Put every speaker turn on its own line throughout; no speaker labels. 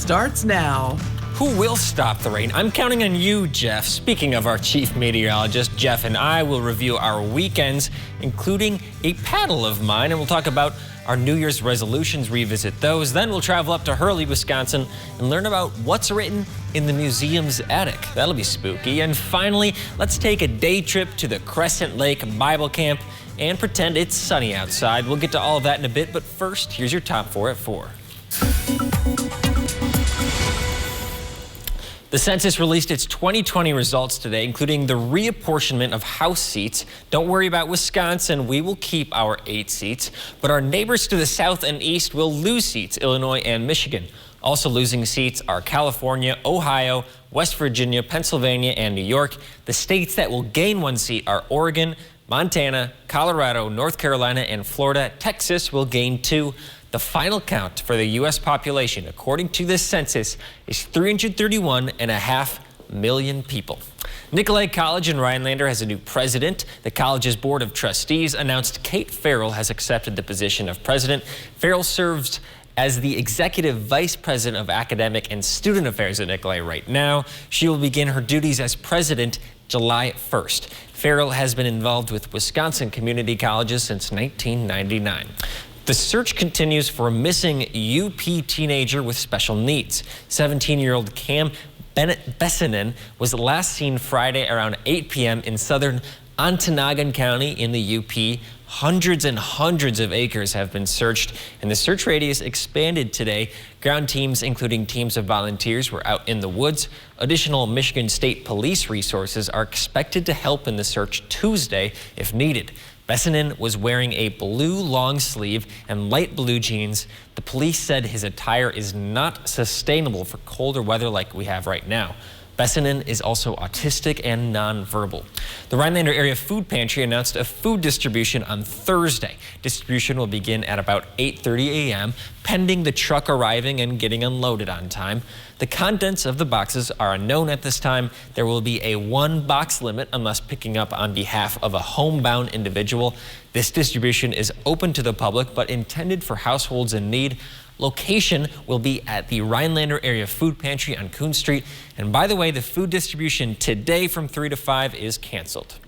starts now.
Who will stop the rain? I'm counting on you, Jeff. Speaking of our chief meteorologist, Jeff and I will review our weekends, including a paddle of mine, and we'll talk about our New Year's resolutions, revisit those. Then we'll travel up to Hurley, Wisconsin, and learn about what's written in the museum's attic. That'll be spooky. And finally, let's take a day trip to the Crescent Lake Bible Camp and pretend it's sunny outside. We'll get to all of that in a bit, but first, here's your top 4 at 4. The census released its 2020 results today, including the reapportionment of House seats. Don't worry about Wisconsin. We will keep our 8 seats, but our neighbors to the south and east will lose seats, Illinois and Michigan. Also losing seats are California, Ohio, West Virginia, Pennsylvania, and New York. The states that will gain 1 seat are Oregon, Montana, Colorado, North Carolina, and Florida. Texas will gain 2. The final count for the U.S. population, according to this census, is 331.5 million people. Nicolay College in Rhinelander has a new president. The college's board of trustees announced Kate Farrell has accepted the position of president. Farrell serves as the executive vice president of academic and student affairs at Nicolay right now. She will begin her duties as president July 1st. Farrell has been involved with Wisconsin community colleges since 1999. The search continues for a missing UP teenager with special needs. 17-year-old Cam Bessinen was last seen Friday around 8 p.m. in southern Ontonagon County in the UP. Hundreds and hundreds of acres have been searched, and the search radius expanded today. Ground teams, including teams of volunteers, were out in the woods. Additional Michigan State Police resources are expected to help in the search Tuesday if needed. Bessinen was wearing a blue long sleeve and light blue jeans. The police said his attire is not sustainable for colder weather like we have right now. Bessinen is also autistic and nonverbal. The Rhinelander Area Food Pantry announced a food distribution on Thursday. Distribution will begin at about 8:30 a.m., pending the truck arriving and getting unloaded on time. The contents of the boxes are unknown at this time. There will be a 1-box limit unless picking up on behalf of a homebound individual. This distribution is open to the public but intended for households in need. Location will be at the Rhinelander Area Food Pantry on Coon Street. And by the way, the food distribution today from 3 to 5 is canceled.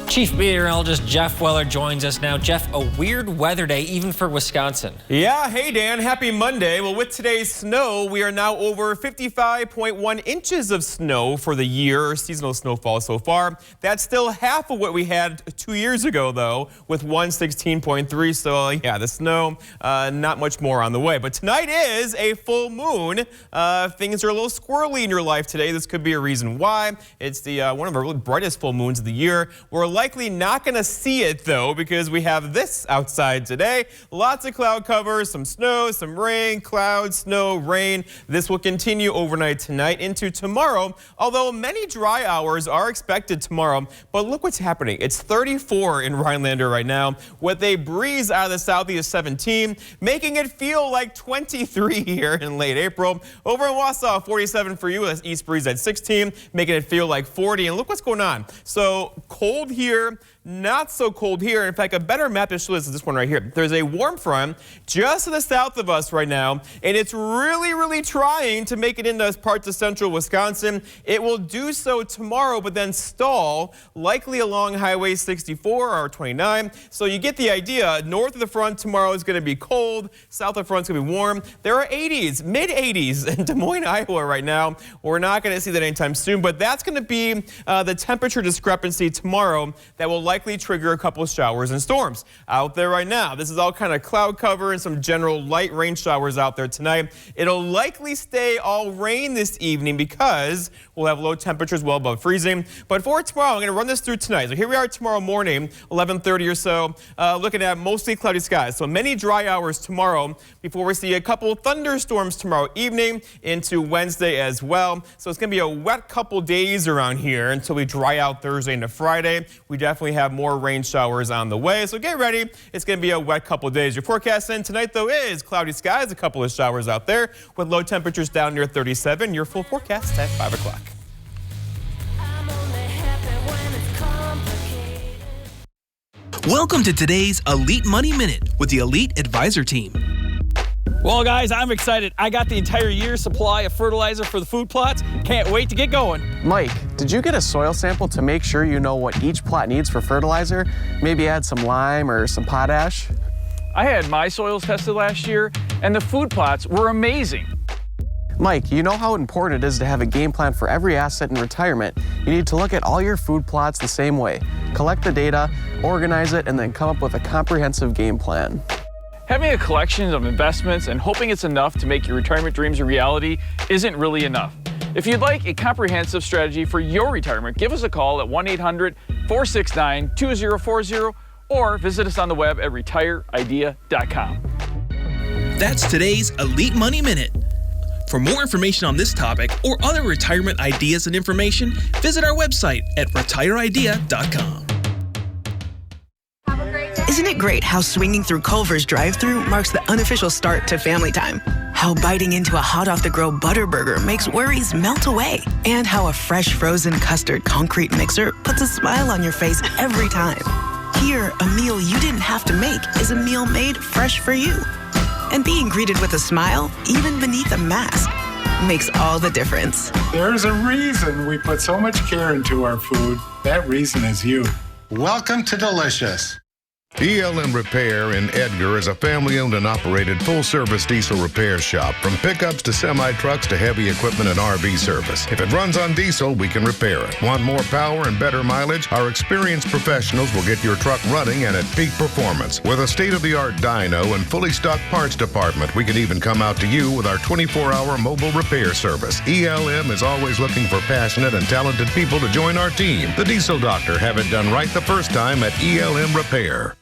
Chief Meteorologist Jeff Weller joins us now. Jeff, a weird weather day even for Wisconsin.
Yeah, hey Dan, happy Monday. Well, with today's snow, we are now over 55.1 inches of snow for the year, seasonal snowfall so far. That's still half of what we had 2 years ago, though, with 116.3. So yeah, the snow, not much more on the way. But tonight is a full moon. Things are a little squirrely in your life today. This could be a reason why. It's the one of our really brightest full moons of the year. We're likely not going to see it, though, because we have this outside today. Lots of cloud cover, some snow, some rain, clouds, snow, rain. This will continue overnight tonight into tomorrow, although many dry hours are expected tomorrow. But look what's happening. It's 34 in Rhinelander right now with a breeze out of the southeast 17, making it feel like 23 here in late April. Over in Wausau, 47 for you. That's east breeze at 16, making it feel like 40. And look what's going on. So cold here. Not so cold here. In fact, a better map to show us is this one right here. There's a warm front just to the south of us right now, and it's really trying to make it into parts of central Wisconsin. It will do so tomorrow, but then stall, likely along Highway 64 or 29. So you get the idea. North of the front tomorrow is going to be cold. South of the front is going to be warm. There are 80s, mid-80s in Des Moines, Iowa right now. We're not going to see that anytime soon, but that's going to be the temperature discrepancy tomorrow that will likely trigger a couple of showers and storms out there right now. This is all kind of cloud cover and some general light rain showers out there tonight. It'll likely stay all rain this evening because we'll have low temperatures well above freezing. But for tomorrow, I'm going to run this through tonight. So here we are tomorrow morning, 11:30 or so, looking at mostly cloudy skies. So many dry hours tomorrow before we see a couple thunderstorms tomorrow evening into Wednesday as well. So it's going to be a wet couple days around here until we dry out Thursday into Friday. We definitely have more rain showers on the way, so get ready. It's going to be a wet couple of days. Your forecast then tonight, though, is cloudy skies, a couple of showers out there with low temperatures down near 37. Your full forecast at 5 o'clock.
Welcome to today's Elite Money Minute with the Elite Advisor Team.
Well, guys, I'm excited. I got the entire year's supply of fertilizer for the food plots. Can't wait to get going.
Mike, did you get a soil sample to make sure you know what each plot needs for fertilizer? Maybe add some lime or some potash?
I had my soils tested last year, and the food plots were amazing.
Mike, you know how important it is to have a game plan for every asset in retirement. You need to look at all your food plots the same way. Collect the data, organize it, and then come up with a comprehensive game plan.
Having a collection of investments and hoping it's enough to make your retirement dreams a reality isn't really enough. If you'd like a comprehensive strategy for your retirement, give us a call at 1-800-469-2040 or visit us on the web at retireidea.com.
That's today's Elite Money Minute. For more information on this topic or other retirement ideas and information, visit our website at retireidea.com.
Isn't it great how swinging through Culver's drive-thru marks the unofficial start to family time? How biting into a hot-off-the-grill Butterburger makes worries melt away? And how a fresh frozen custard concrete mixer puts a smile on your face every time? Here, a meal you didn't have to make is a meal made fresh for you. And being greeted with a smile, even beneath a mask, makes all the difference.
There's a reason we put so much care into our food. That reason is you.
Welcome to Delicious.
ELM Repair in Edgar is a family-owned and operated full-service diesel repair shop. From pickups to semi-trucks to heavy equipment and RV service. If it runs on diesel, we can repair it. Want more power and better mileage? Our experienced professionals will get your truck running and at peak performance. With a state-of-the-art dyno and fully stocked parts department, we can even come out to you with our 24-hour mobile repair service. ELM is always looking for passionate and talented people to join our team. The Diesel Doctor. Have it done right the first time at ELM Repair.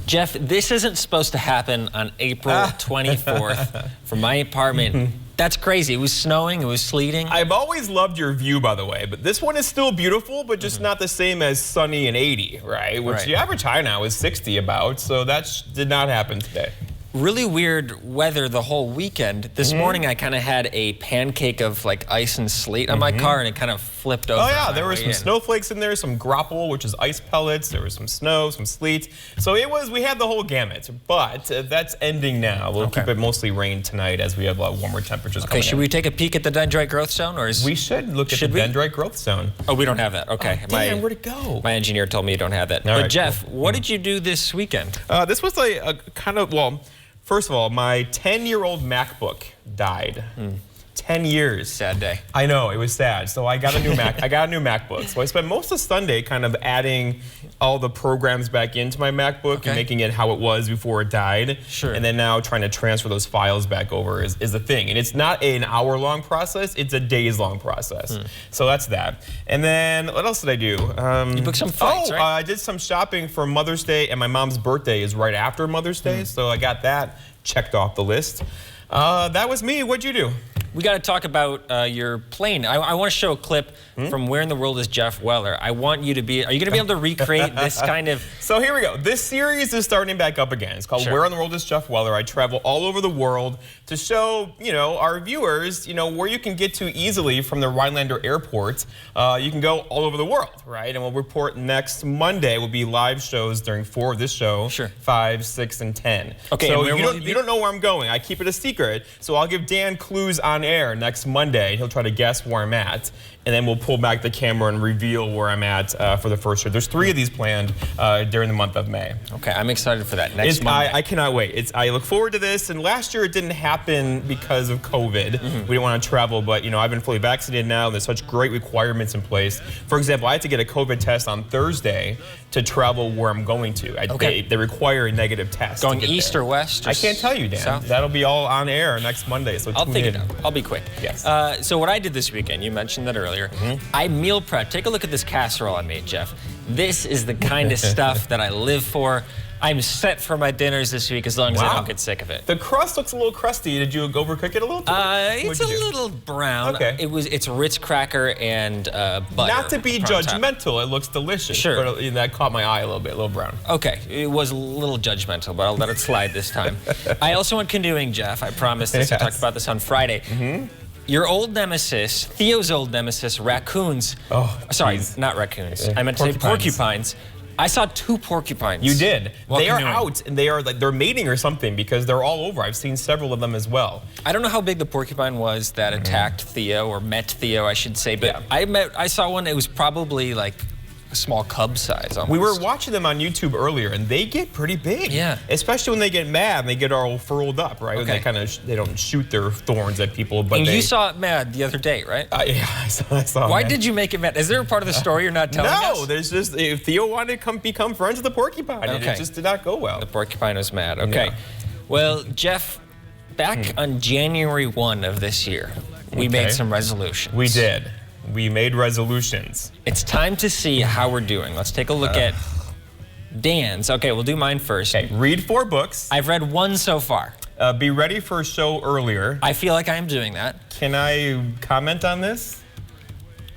Jeff, this isn't supposed to happen on April 24th from my apartment. That's crazy. It was snowing. It was sleeting.
I've always loved your view, by the way, but this one is still beautiful, but just not the same as sunny and 80, right? Which the average high now is 60 about, so that did not happen today.
Really weird weather the whole weekend. This morning I kind of had a pancake of like ice and sleet on my car, and it kind of flipped over.
Oh yeah, there were some snowflakes in there, some grapple, which is ice pellets. There was some snow, some sleet. So we had the whole gamut, but that's ending now. We'll keep it mostly rain tonight as we have warmer temperatures coming in.
Should we take a peek at the dendrite growth zone, or
we should look at the dendrite growth zone.
Oh, we don't have that. Okay.
Oh, damn, where'd it go?
My engineer told me you don't have that.
All
but
right,
Jeff, what did you do this weekend?
This was a kind of, first of all, my 10-year-old MacBook died. 10 years.
Sad day.
I know, it was sad. So I got a new MacBook. So I spent most of Sunday kind of adding all the programs back into my MacBook and making it how it was before it died.
Sure.
And then now trying to transfer those files back over is the thing. And it's not an hour-long process, it's a days-long process. So that's that. And then what else did I do?
You booked some flights, right?
I did some shopping for Mother's Day, and my mom's birthday is right after Mother's Day. So I got that checked off the list. That was me. What'd you do?
We got to talk about your plane. I want to show a clip from Where in the World is Jeff Weller. I want you to be, are you going to be able to recreate this kind of?
So here we go. This series is starting back up again. It's called Where in the World is Jeff Weller. I travel all over the world to show, our viewers, where you can get to easily from the Rhinelander Airport. You can go all over the world, right? And we'll report next Monday. Will be live shows during 4 of this show, 5, 6, and 10.
Okay,
so
and
you don't know where I'm going. I keep it a secret. So I'll give Dan clues on air next Monday. He'll try to guess where I'm at, and then we'll pull back the camera and reveal where I'm at for the first show. There's 3 of these planned during the month of May.
Okay, I'm excited for that next Monday.
I cannot wait. I look forward to this, and last year it didn't happen because of COVID. We didn't want to travel, but I've been fully vaccinated now. There's such great requirements in place. For example, I had to get a COVID test on Thursday to travel where I'm going to. They require a negative test.
Going east or west?
I can't tell you, Dan.
South?
That'll be all on air next Monday, so
I'll figure it out. I'll be quick.
Yes.
So what I did this weekend, you mentioned that earlier, I meal prepped. Take a look at this casserole I made, Jeff. This is the kind of stuff that I live for. I'm set for my dinners this week as long as I don't get sick of it.
The crust looks a little crusty. Did you overcook it a little?
It's a little brown.
Okay.
It's Ritz cracker and butter.
Not to be judgmental, it looks delicious.
Sure.
But that caught my eye a little brown.
Okay, it was a little judgmental, but I'll let it slide this time. I also went canoeing, Jeff. I promised this. I talked about this on Friday. Your old nemesis, Theo's old nemesis, raccoons.
Oh,
sorry, not raccoons. I meant to say porcupines. I saw 2 porcupines.
You did.
while
They are
canoeing.
out, and they're mating or something because they're all over. I've seen several of them as well.
I don't know how big the porcupine was that attacked Theo, or met Theo, I should say, but I saw one. It was probably like a small cub size almost.
We were watching them on YouTube earlier, and they get pretty big.
Yeah.
Especially when they get mad and they get all furled up, right?
Okay.
When they don't shoot their thorns at people, but
And
they.
you saw it mad the other day, right?
Yeah, I saw.
Why
it.
did you make it mad? Is there a part of the story you're not telling us?
No, there's just if Theo wanted to become friends with the porcupine, and
Okay.
it just did not go well.
The porcupine was mad. Okay.
Yeah.
Well, Jeff, back on January 1 of this year, we
Okay.
made some resolutions.
We did. We made resolutions.
It's time to see how we're doing. Let's take a look at Dan's. Okay, we'll do mine first.
Okay, read 4 books.
I've read 1 so far.
Be ready for a show earlier.
I feel like I am doing that.
Can I comment on this?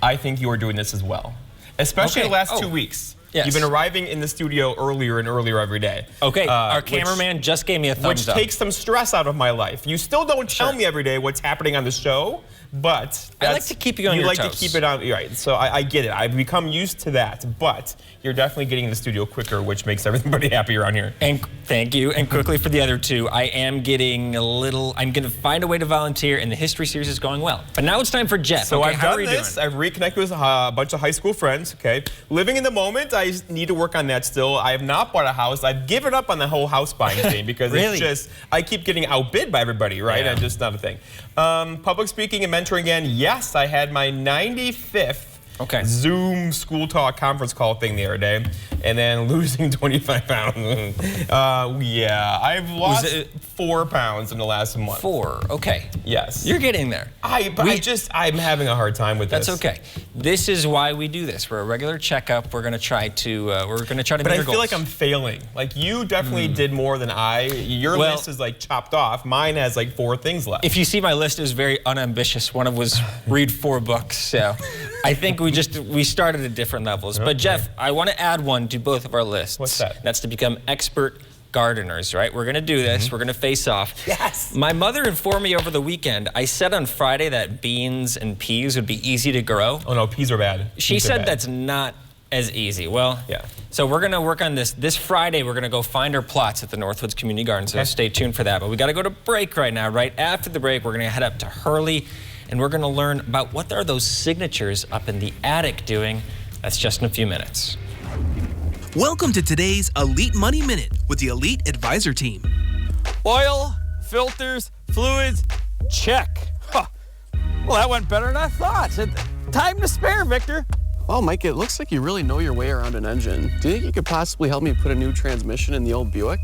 I think you are doing this as well, especially
Okay.
the last
Oh.
2 weeks.
Yes.
You've been arriving in the studio earlier and earlier every day.
Okay, our
which-
cameraman just gave me a thumbs
Which
up.
takes some stress out of my life. You still don't tell me every day what's happening on the show, but
I like
that's-
to keep you on your
like
toes.
to keep it on, right? So I get it. I've become used to that, but you're definitely getting in the studio quicker, which makes everybody happy around here.
And thank you. And quickly for the other 2, I am getting I'm going to find a way to volunteer, and the history series is going well. But now it's time for Jeff.
So
okay,
I've
how
done
are you
this.
doing?
I've reconnected with a bunch of high school friends. Okay, living in the moment. I need to work on that still. I have not bought a house. I've given up on the whole house buying thing because
Really?
it's just I keep getting outbid by everybody. Right?
Yeah.
And just not a thing. Public speaking and mentoring again. Yes, I had my 95th. Zoom school talk conference call thing the other day, and then losing 25 pounds. Yeah, I've lost 4 pounds in the last month.
4, okay.
Yes.
You're getting there.
I'm having a hard time with this.
That's okay. This is why we do this. We're a regular checkup. We're going to try to
But
meet our
I
goals.
feel like I'm failing. Like you definitely did more than I. Your
Well-
list is like chopped off. Mine has like 4 things left.
If you see my list, it was very unambitious. One of was read 4 books. So I think we started at different levels. But Jeff, I want to add one to both of our lists.
What's that?
That's to become expert gardeners, right? We're going to do this. We're going to face off.
Yes.
My mother informed me over the weekend. I said on Friday that beans and peas would be easy to grow.
Oh no, peas are bad.
She
Peas are
said
bad.
that's not as easy. Well,
Yeah.
So we're going to work on this. This Friday, we're going to go find our plots at the Northwoods Community Garden, so stay tuned for that. But we got to go to break right now. Right after the break, we're going to head up to Hurley, and we're going to learn about what are those signatures up in the attic doing. That's just in a few minutes.
Welcome to today's Elite Money Minute with the Elite Advisor Team.
Oil, filters, fluids, check. Huh. Well, that went better than I thought. Time to spare, Victor.
Well, Mike, it looks like you really know your way around an engine. Do you think you could possibly help me put a new transmission in the old Buick?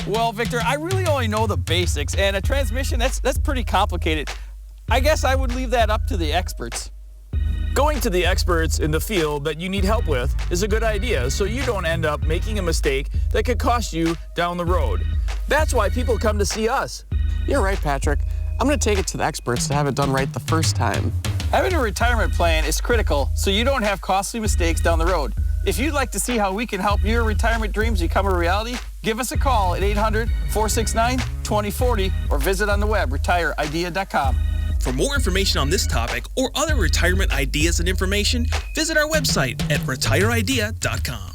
Well, Victor, I really only know the basics, and a transmission, that's pretty complicated. I guess I would leave that up to the experts.
Going to the experts in the field that you need help with is a good idea, so you don't end up making a mistake that could cost you down the road. That's why people come to see us.
You're right, Patrick. I'm going to take it to the experts to have it done right the first time.
Having a retirement plan is critical, so you don't have costly mistakes down the road. If you'd like to see how we can help your retirement dreams become a reality, give us a call at 800-469-2040 or visit on the web, retireidea.com.
For more information on this topic or other retirement ideas and information, visit our website at retireidea.com.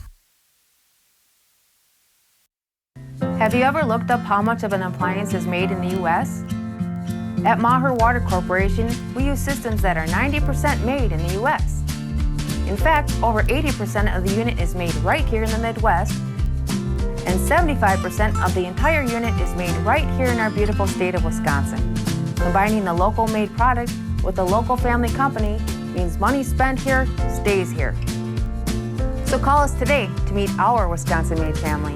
Have you ever looked up how much of an appliance is made in the U.S.? At Maher Water Corporation, we use systems that are 90% made in the U.S. In fact, over 80% of the unit is made right here in the Midwest, and 75% of the entire unit is made right here in our beautiful state of Wisconsin. Combining the local made product with a local family company means money spent here stays here. So call us today to meet our Wisconsin-made family.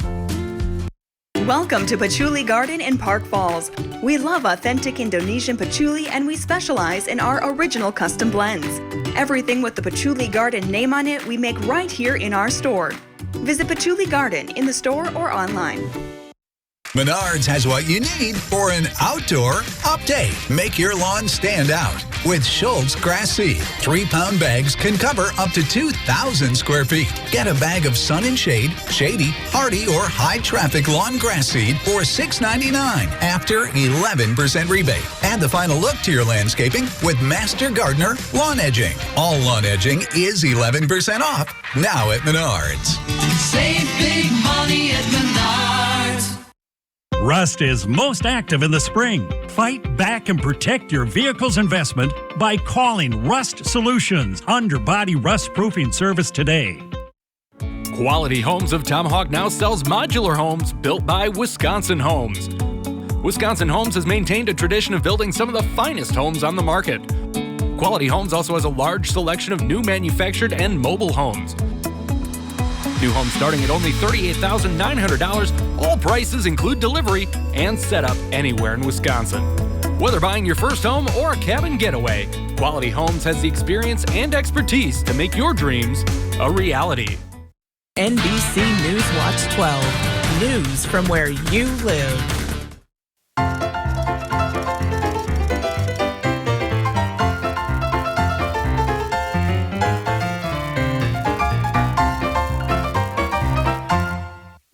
Welcome to Patchouli Garden in Park Falls. We love authentic Indonesian patchouli and we specialize in our original custom blends. Everything with the Patchouli Garden name on it we make right here in our store. Visit Patchouli Garden in the store or online.
Menards has what you need for an outdoor update. Make your lawn stand out with Schultz Grass Seed. 3-pound bags can cover up to 2,000 square feet. Get a bag of sun and shade, shady, hardy, or high-traffic lawn grass seed for $6.99 after 11% rebate. Add the final look to your landscaping with Master Gardener Lawn Edging. All lawn edging is 11% off now at Menards.
Save big money at Menards.
Rust is most active in the spring. Fight back and protect your vehicle's investment by calling Rust Solutions underbody rust proofing service today.
Quality Homes of Tomahawk now sells modular homes built by Wisconsin Homes. Wisconsin Homes has maintained a tradition of building some of the finest homes on the market. Quality Homes also has a large selection of new manufactured and mobile homes. New homes starting at only $38,900. All prices include delivery and setup anywhere in Wisconsin. Whether buying your first home or a cabin getaway, Quality Homes has the experience and expertise to make your dreams a reality.
NBC News Watch 12. News from where you live.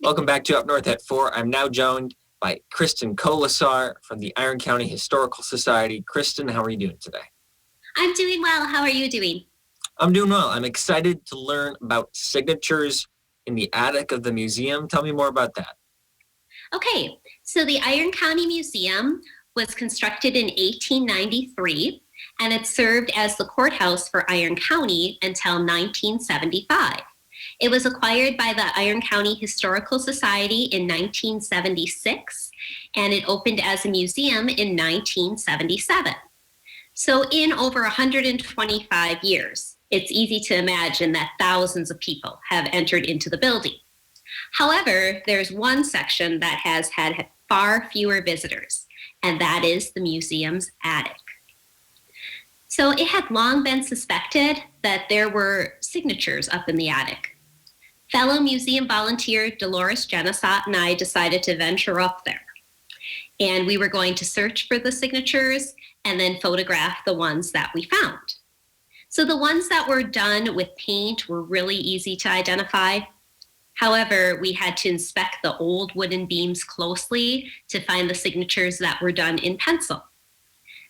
Welcome back to Up North at 4. I'm now joined by Kristen Kolasar from the Iron County Historical Society. Kristen, how are you doing today?
I'm doing well. How are you doing?
I'm doing well. I'm excited to learn about signatures in the attic of the museum. Tell me more about that.
Okay, so the Iron County Museum was constructed in 1893, and it served as the courthouse for Iron County until 1975. It was acquired by the Iron County Historical Society in 1976, and it opened as a museum in 1977. So in over 125 years, it's easy to imagine that thousands of people have entered into the building. However, there's one section that has had far fewer visitors, and that is the museum's attic. So it had long been suspected that there were signatures up in the attic. Fellow museum volunteer Dolores Genesat and I decided to venture up there. And we were going to search for the signatures and then photograph the ones that we found. So the ones that were done with paint were really easy to identify. However, we had to inspect the old wooden beams closely to find the signatures that were done in pencil.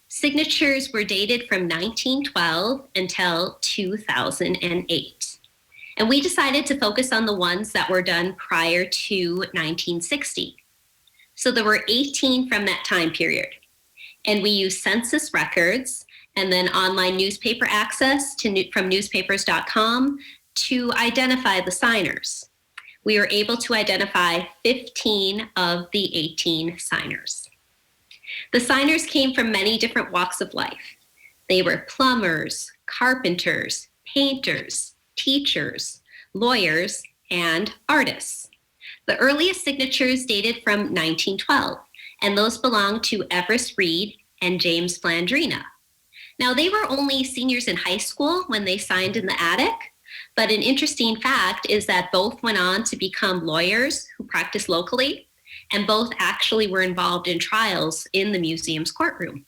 Signatures were dated from 1912 until 2008. And we decided to focus on the ones that were done prior to 1960. So there were 18 from that time period. And we used census records and then online newspaper access from newspapers.com to identify the signers. We were able to identify 15 of the 18 signers. The signers came from many different walks of life. They were plumbers, carpenters, painters, teachers, lawyers, and artists. The earliest signatures dated from 1912, and those belonged to Everest Reed and James Flandrina. Now, they were only seniors in high school when they signed in the attic, but an interesting fact is that both went on to become lawyers who practiced locally, and both actually were involved in trials in the museum's courtroom.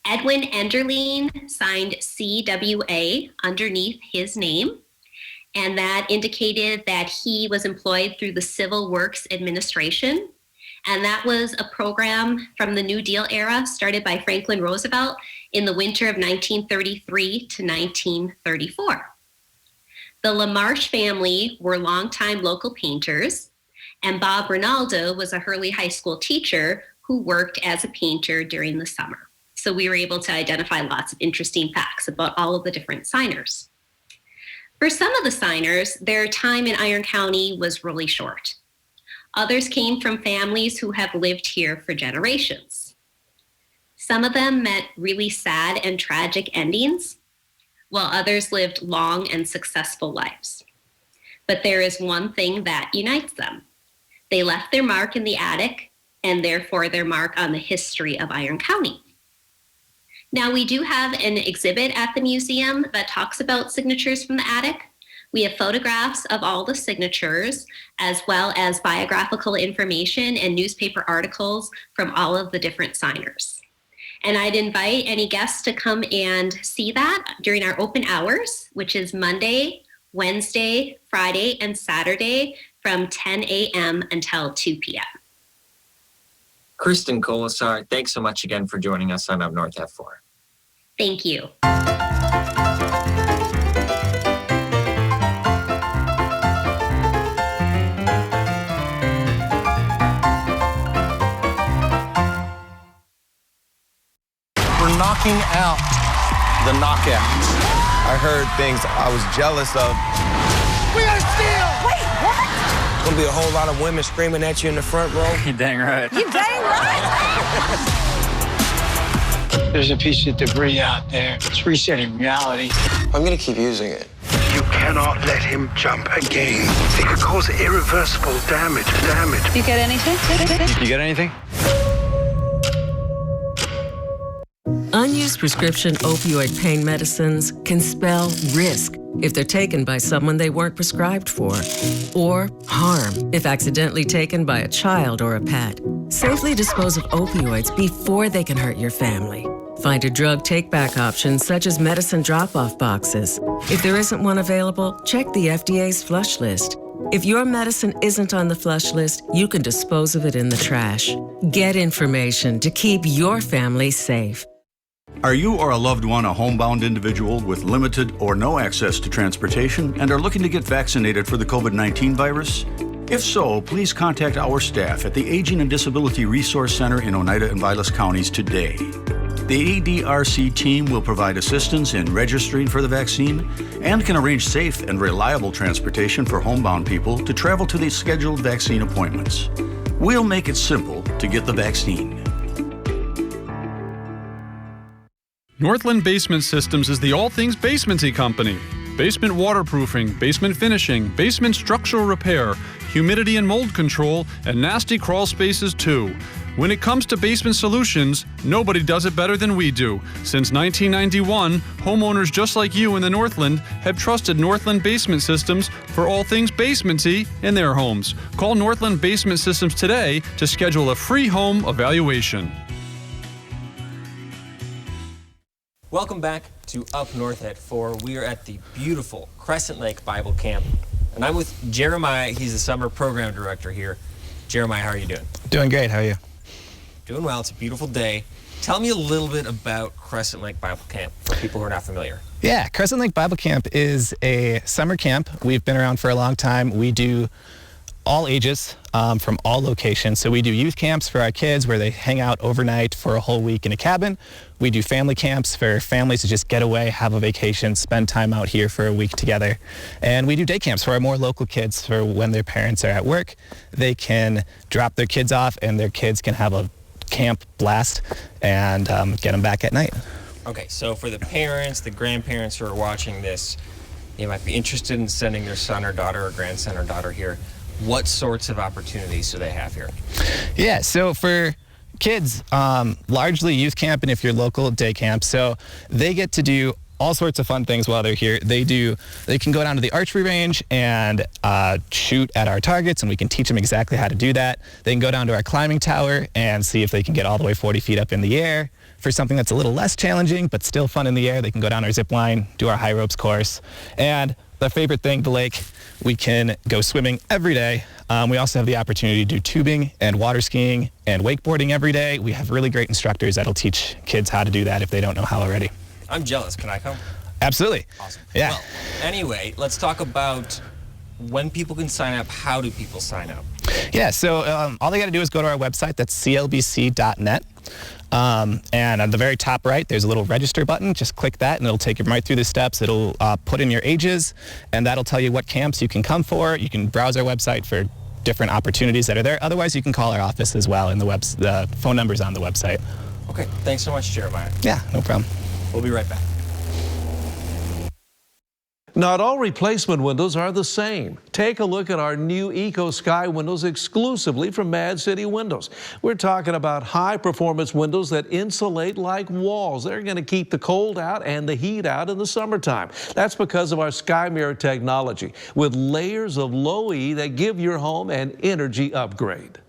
Edwin Enderlein signed CWA underneath his name, and that indicated that he was employed through the Civil Works Administration. And that was a program from the New Deal era started by Franklin Roosevelt in the winter of 1933 to 1934. The LaMarche family were longtime local painters, and Bob Rinaldo was a Hurley High School teacher who worked as a painter during the summer. So we were able to identify lots of interesting facts about all of the different signers. For some of the signers, their time in Iron County was really short. Others came from families who have lived here for generations. Some of them met really sad and tragic endings, while others lived long and successful lives. But there is one thing that unites them. They left their mark in the attic, and therefore their mark on the history of Iron County. Now, we do have an exhibit at the museum that talks about signatures from the attic, We have photographs of all the signatures, as well as biographical information and newspaper articles from all of the different signers. And I'd invite any guests to come and see that during our open hours, which is Monday, Wednesday, Friday, and Saturday from 10 a.m. until 2 p.m.
Kristen Kolasar, thanks so much again for joining us on Up North at 4.
Thank you.
We're knocking out the knockouts. I heard things I was jealous of.
We gotta steal! Wait, what?
Gonna be a whole lot of women screaming at you in the front row.
You dang right.
You
dang right!
There's a piece of debris out there. It's resetting reality.
I'm gonna keep using it.
You cannot let him jump again. It could cause irreversible damage.
You get anything?
You get anything?
Unused prescription opioid pain medicines can spell risk if they're taken by someone they weren't prescribed for, or harm if accidentally taken by a child or a pet. Safely dispose of opioids before they can hurt your family. Find a drug take-back option such as medicine drop-off boxes. If there isn't one available, check the FDA's flush list. If your medicine isn't on the flush list, you can dispose of it in the trash. Get information to keep your family safe.
Are you or a loved one a homebound individual with limited or no access to transportation and are looking to get vaccinated for the COVID-19 virus? If so, please contact our staff at the Aging and Disability Resource Center in Oneida and Vilas counties today. The ADRC team will provide assistance in registering for the vaccine and can arrange safe and reliable transportation for homebound people to travel to these scheduled vaccine appointments. We'll make it simple to get the vaccine.
Northland Basement Systems is the all things basementy company. Basement waterproofing, basement finishing, basement structural repair, humidity and mold control, and nasty crawl spaces too. When it comes to basement solutions, nobody does it better than we do. Since 1991, homeowners just like you in the Northland have trusted Northland Basement Systems for all things basementy in their homes. Call Northland Basement Systems today to schedule a free home evaluation.
Welcome back to Up North at 4. We are at the beautiful Crescent Lake Bible Camp, and I'm with Jeremiah. He's the summer program director here. Jeremiah, how are you doing?
Doing great. How are you?
Doing well. It's a beautiful day. Tell me a little bit about Crescent Lake Bible Camp for people who are not familiar.
Yeah, Crescent Lake Bible Camp is a summer camp. We've been around for a long time. We do all ages from all locations. So we do youth camps for our kids where they hang out overnight for a whole week in a cabin. We do family camps for families to just get away, have a vacation, spend time out here for a week together. And we do day camps for our more local kids for when their parents are at work. They can drop their kids off and their kids can have a camp blast and get them back at night.
Okay, so for the parents, the grandparents who are watching this, they might be interested in sending their son or daughter or grandson or daughter here. What sorts of opportunities do they have here?
Yeah, so for kids, largely youth camp, and if you're local, day camp. So they get to do all sorts of fun things while they're here. They can go down to the archery range and shoot at our targets, and we can teach them exactly how to do that. They can go down to our climbing tower and see if they can get all the way 40 feet up in the air. For something that's a little less challenging, but still fun in the air, they can go down our zip line, do our high ropes course. And their favorite thing, the lake, we can go swimming every day. We also have the opportunity to do tubing and water skiing and wakeboarding every day. We have really great instructors that'll teach kids how to do that if they don't know how already.
I'm jealous. Can I come?
Absolutely.
Awesome.
Yeah.
Well, anyway, let's talk about when people can sign up. How do people sign up?
Yeah, so all they got to do is go to our website. That's clbc.net. And on the very top right, there's a little register button. Just click that and it'll take you right through the steps. It'll put in your ages and that'll tell you what camps you can come for. You can browse our website for different opportunities that are there. Otherwise, you can call our office as well, and the phone number's on the website.
Okay, thanks so much, Jeremiah.
Yeah, no problem.
We'll be right back.
Not all replacement windows are the same. Take a look at our new Eco Sky windows exclusively from Mad City Windows. We're talking about high-performance windows that insulate like walls. They're going to keep the cold out and the heat out in the summertime. That's because of our Sky Mirror technology with layers of low E that give your home an energy upgrade.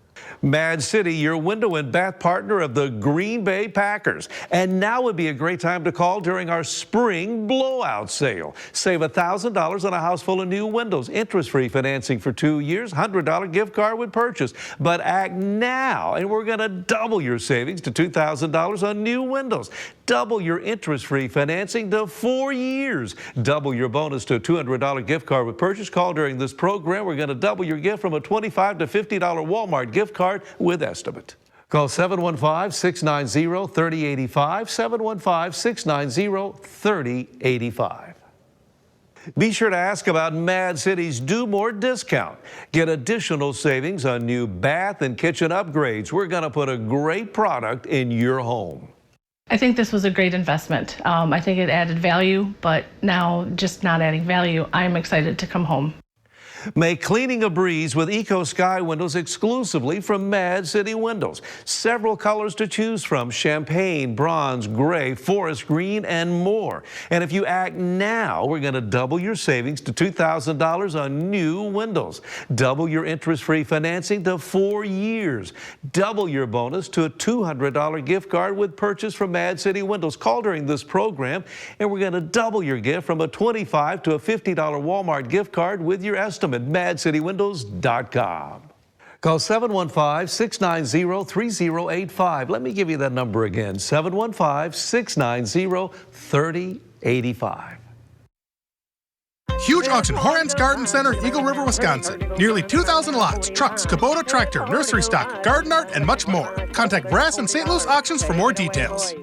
Mad City, your window and bath partner of the Green Bay Packers. And now would be a great time to call during our spring blowout sale. Save $1,000 on a house full of new windows. Interest-free financing for 2 years, $100 gift card with purchase. But act now, and we're going to double your savings to $2,000 on new windows. Double your interest-free financing to 4 years. Double your bonus to a $200 gift card with purchase. Call during this program. We're going to double your gift from a $25 to $50 Walmart gift card with estimate. Call 715-690-3085, 715-690-3085. Be sure to ask about Mad City's Do More discount. Get additional savings on new bath and kitchen upgrades. We're going to put a great product in your home.
I think this was a great investment. I think it added value, but now just not adding value, I'm excited to come home.
Make cleaning a breeze with Eco Sky windows exclusively from Mad City Windows. Several colors to choose from: champagne, bronze, gray, forest green, and more. And if you act now, we're going to double your savings to $2,000 on new windows. Double your interest-free financing to 4 years. Double your bonus to a $200 gift card with purchase from Mad City Windows. Call during this program, and we're going to double your gift from a $25 to a $50 Walmart gift card with your estimate. At MadCityWindows.com. Call 715-690-3085. Let me give you that number again, 715-690-3085.
Huge auction, Horan's Garden Center, Eagle River, Wisconsin. Nearly 2,000 lots, trucks, Kubota tractor, nursery stock, garden art, and much more. Contact Brass and St. Louis Auctions for more details.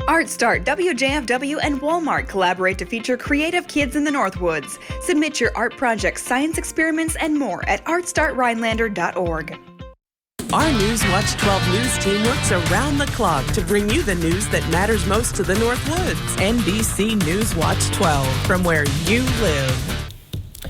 ArtStart, WJFW, and Walmart collaborate to feature creative kids in the Northwoods. Submit your art projects, science experiments, and more at artstartrhinelander.org.
Our Newswatch 12 news team works around the clock to bring you the news that matters most to the Northwoods. NBC Newswatch 12, from where you live.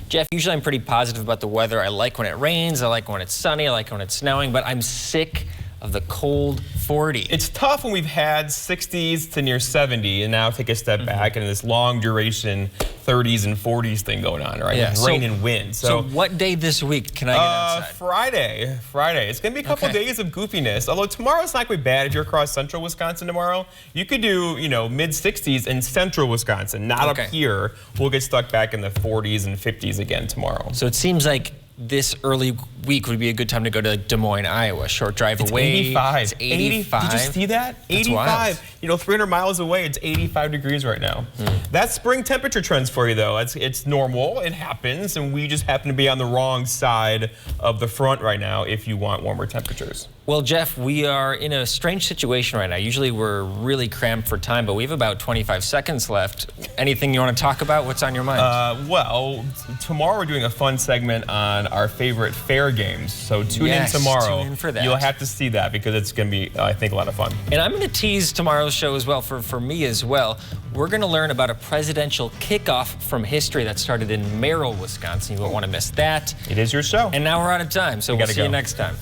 Jeff, usually I'm pretty positive about the weather. I like when it rains, I like when it's sunny, I like when it's snowing, but I'm sick of the cold 40.
It's tough when we've had 60s to near 70 and now take a step back and this long duration 30s and 40s thing going on, right?
Yeah,
With rain and wind.
So what day this week can I get outside?
Friday. It's going to be a couple days of goofiness. Although tomorrow's not quite bad. If you're across central Wisconsin tomorrow, you could do, mid 60s in central Wisconsin, not up here. We'll get stuck back in the 40s and 50s again tomorrow.
So it seems like this early week would be a good time to go to Des Moines, Iowa. Short drive away.
85.
It's 85.
Did you see that?
That's
85. 300 miles away, it's 85 degrees right now. That's spring temperature trends for you, though. It's normal. It happens, and we just happen to be on the wrong side of the front right now if you want warmer temperatures.
Well, Jeff, we are in a strange situation right now. Usually we're really cramped for time, but we have about 25 seconds left. Anything you want to talk about? What's on your mind?
Well, tomorrow we're doing a fun segment on our favorite fair games. So tune in tomorrow.
Tune in for that.
You'll have to see that because it's going to be, I think, a lot of fun.
And I'm going to tease tomorrow's show as well for me as well. We're going to learn about a presidential kickoff from history that started in Merrill, Wisconsin. You won't want to miss that.
It is your show.
And now we're out of time, so we'll see you next time.